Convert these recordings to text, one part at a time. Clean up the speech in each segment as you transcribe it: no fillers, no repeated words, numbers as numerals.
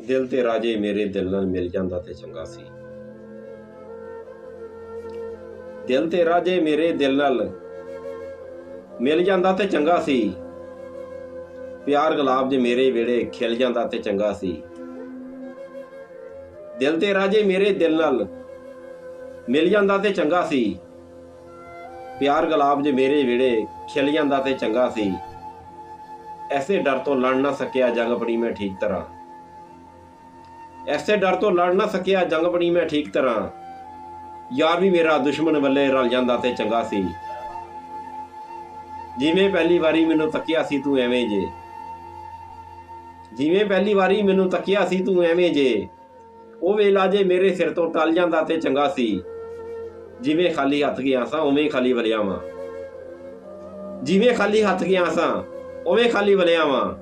ਦਿਲ ਤੇ ਰਾਜੇ ਮੇਰੇ ਦਿਲ ਨਾਲ ਮਿਲ ਜਾਂਦਾ ਤੇ ਚੰਗਾ ਸੀ। ਦਿਲ ਤੇ ਰਾਜੇ ਮੇਰੇ ਦਿਲ ਨਾਲ ਮਿਲ ਜਾਂਦਾ ਤੇ ਚੰਗਾ ਸੀ। ਪਿਆਰ ਗੁਲਾਬ ਜੇ ਮੇਰੇ ਵੇੜੇ ਖਿਲ ਜਾਂਦਾ ਤੇ ਚੰਗਾ ਸੀ। ਦਿਲ ਤੇ ਰਾਜੇ ਮੇਰੇ ਦਿਲ ਨਾਲ ਮਿਲ ਜਾਂਦਾ ਤੇ ਚੰਗਾ ਸੀ। ਪਿਆਰ ਗੁਲਾਬ ਜੇ ਮੇਰੇ ਵੇੜੇ ਖਿਲ ਜਾਂਦਾ ਤੇ ਚੰਗਾ ਸੀ। ਐਸੇ ਡਰ ਤੋਂ ਲੜ ਨਾ ਸਕਿਆ ਜੰਗ ਬਣੀ ਮੈਂ ਠੀਕ ਤਰ੍ਹਾਂ। ਐਸੇ ਡਰ ਤੋਂ ਲੜ ਨਾ ਸਕਿਆ ਜੰਗ ਬਣੀ ਮੈਂ ਠੀਕ ਤਰ੍ਹਾਂ। ਯਾਰ ਵੀ ਮੇਰਾ ਦੁਸ਼ਮਣ ਵੱਲੇ ਰਲ ਜਾਂਦਾ ਤੇ ਚੰਗਾ ਸੀ। ਜਿਵੇਂ ਪਹਿਲੀ ਵਾਰੀ ਮੈਨੂੰ ਤੱਕਿਆ ਸੀ ਤੂੰ ਐਵੇਂ ਜੇ। ਜਿਵੇਂ ਪਹਿਲੀ ਵਾਰੀ ਮੈਨੂੰ ਤੱਕਿਆ ਸੀ ਤੂੰ ਐਵੇਂ ਜੇ। ਉਹ ਵੇਲਾ ਜੇ ਮੇਰੇ ਸਿਰ ਤੋਂ ਟਲ ਜਾਂਦਾ ਤੇ ਚੰਗਾ ਸੀ। ਜਿਵੇਂ ਖਾਲੀ ਹੱਥ ਗਿਆ ਸਾਂ ਉਵੇਂ ਖਾਲੀ ਵਲਿਆ ਵਾਂ। ਜਿਵੇਂ ਖਾਲੀ ਹੱਥ ਗਿਆ ਸਾਂ ਉਵੇਂ ਖਾਲੀ ਵਲਿਆ ਵਾਂ।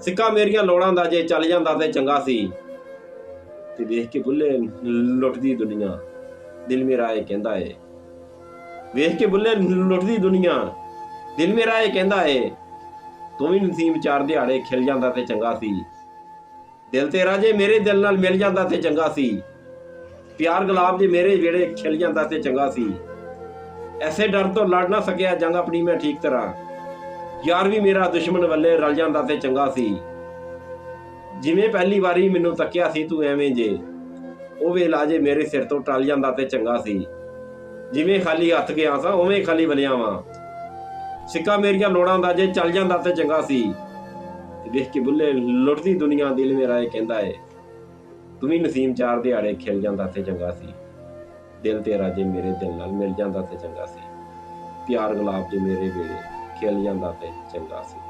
ਸਿੱਕਾ ਮੇਰੀਆਂ ਲੋੜਾਂ ਦਾ ਜੇ ਚੱਲ ਜਾਂਦਾ ਤੇ ਚੰਗਾ ਸੀ। ਤੇ ਵੇਖ ਕੇ ਬੁੱਲੇ ਲੁੱਟਦੀ ਦੁਨੀਆ ਦਿਲ ਮੇਰਾ ਇਹ ਕਹਿੰਦਾ ਏ। ਵੇਖ ਕੇ ਬੁੱਲੇ ਲੁੱਟਦੀ ਦੁਨੀਆ ਦਿਲ ਮੇਰਾ ਇਹ ਕਹਿੰਦਾ ਏ। ਤੂੰ ਵੀ ਨਸੀਬ ਚਾਰ ਦਿਹਾੜੇ ਖਿਲ ਜਾਂਦਾ ਤੇ ਚੰਗਾ ਸੀ। ਦਿਲ ਤੇ ਰਾਜੇ ਮੇਰੇ ਦਿਲ ਨਾਲ ਮਿਲ ਜਾਂਦਾ ਤੇ ਚੰਗਾ ਸੀ। ਪਿਆਰ ਗੁਲਾਬ ਜੇ ਮੇਰੇ ਵੇੜੇ ਖਿਲ ਜਾਂਦਾ ਤੇ ਚੰਗਾ ਸੀ। ਐਸੇ ਡਰ ਤੋਂ ਲੜ ਨਾ ਸਕਿਆ ਜੰਗ ਆਪਣੀ ਮੈਂ ਠੀਕ ਤਰ੍ਹਾਂ। ਯਾਰ ਵੀ ਮੇਰਾ ਦੁਸ਼ਮਣ ਵੱਲੇ ਰਲ ਜਾਂਦਾ ਤੇ ਚੰਗਾ ਸੀ। ਜਿਵੇਂ ਪਹਿਲੀ ਵਾਰੀ ਮੈਨੂੰ ਤੱਕਿਆ ਸੀ ਤੂੰ ਐਵੇਂ ਜੇ। ਉਹ ਵੇਲਾ ਜੇ ਮੇਰੇ ਸਿਰ ਤੋਂ ਟਲ ਜਾਂਦਾ ਤੇ ਚੰਗਾ ਸੀ। ਜਿਵੇਂ ਖਾਲੀ ਹੱਥ ਗਿਆ ਸਾਂ ਉਵੇਂ ਖਾਲੀ ਵਲਿਆ ਵਾਂ। ਸਿੱਕਾ ਮੇਰੀਆਂ ਲੋੜਾਂ ਦਾ ਜੇ ਚੱਲ ਜਾਂਦਾ ਤੇ ਚੰਗਾ ਸੀ। ਵੇਖ ਕੇ ਬੁੱਲੇ ਲੁੱਟਦੀ ਦੁਨੀਆ ਦਿਲ ਮੇਰਾ ਇਹ ਕਹਿੰਦਾ ਏ। ਤੂੰ ਵੀ ਨਸੀਮ ਚਾਰ ਦਿਹਾੜੇ ਖਿਲ ਜਾਂਦਾ ਤੇ ਚੰਗਾ ਸੀ। ਦਿਲ ਤੇ ਰਾਜੇ ਮੇਰੇ ਦਿਲ ਨਾਲ ਮਿਲ ਜਾਂਦਾ ਤੇ ਚੰਗਾ ਸੀ। ਪਿਆਰ ਗੁਲਾਬ ਜੇ ਮੇਰੇ ਵੇੜੇ ਖਿਲ ਜਾਂਦਾ ਤੇ ਚੰਗਾ ਸੀ।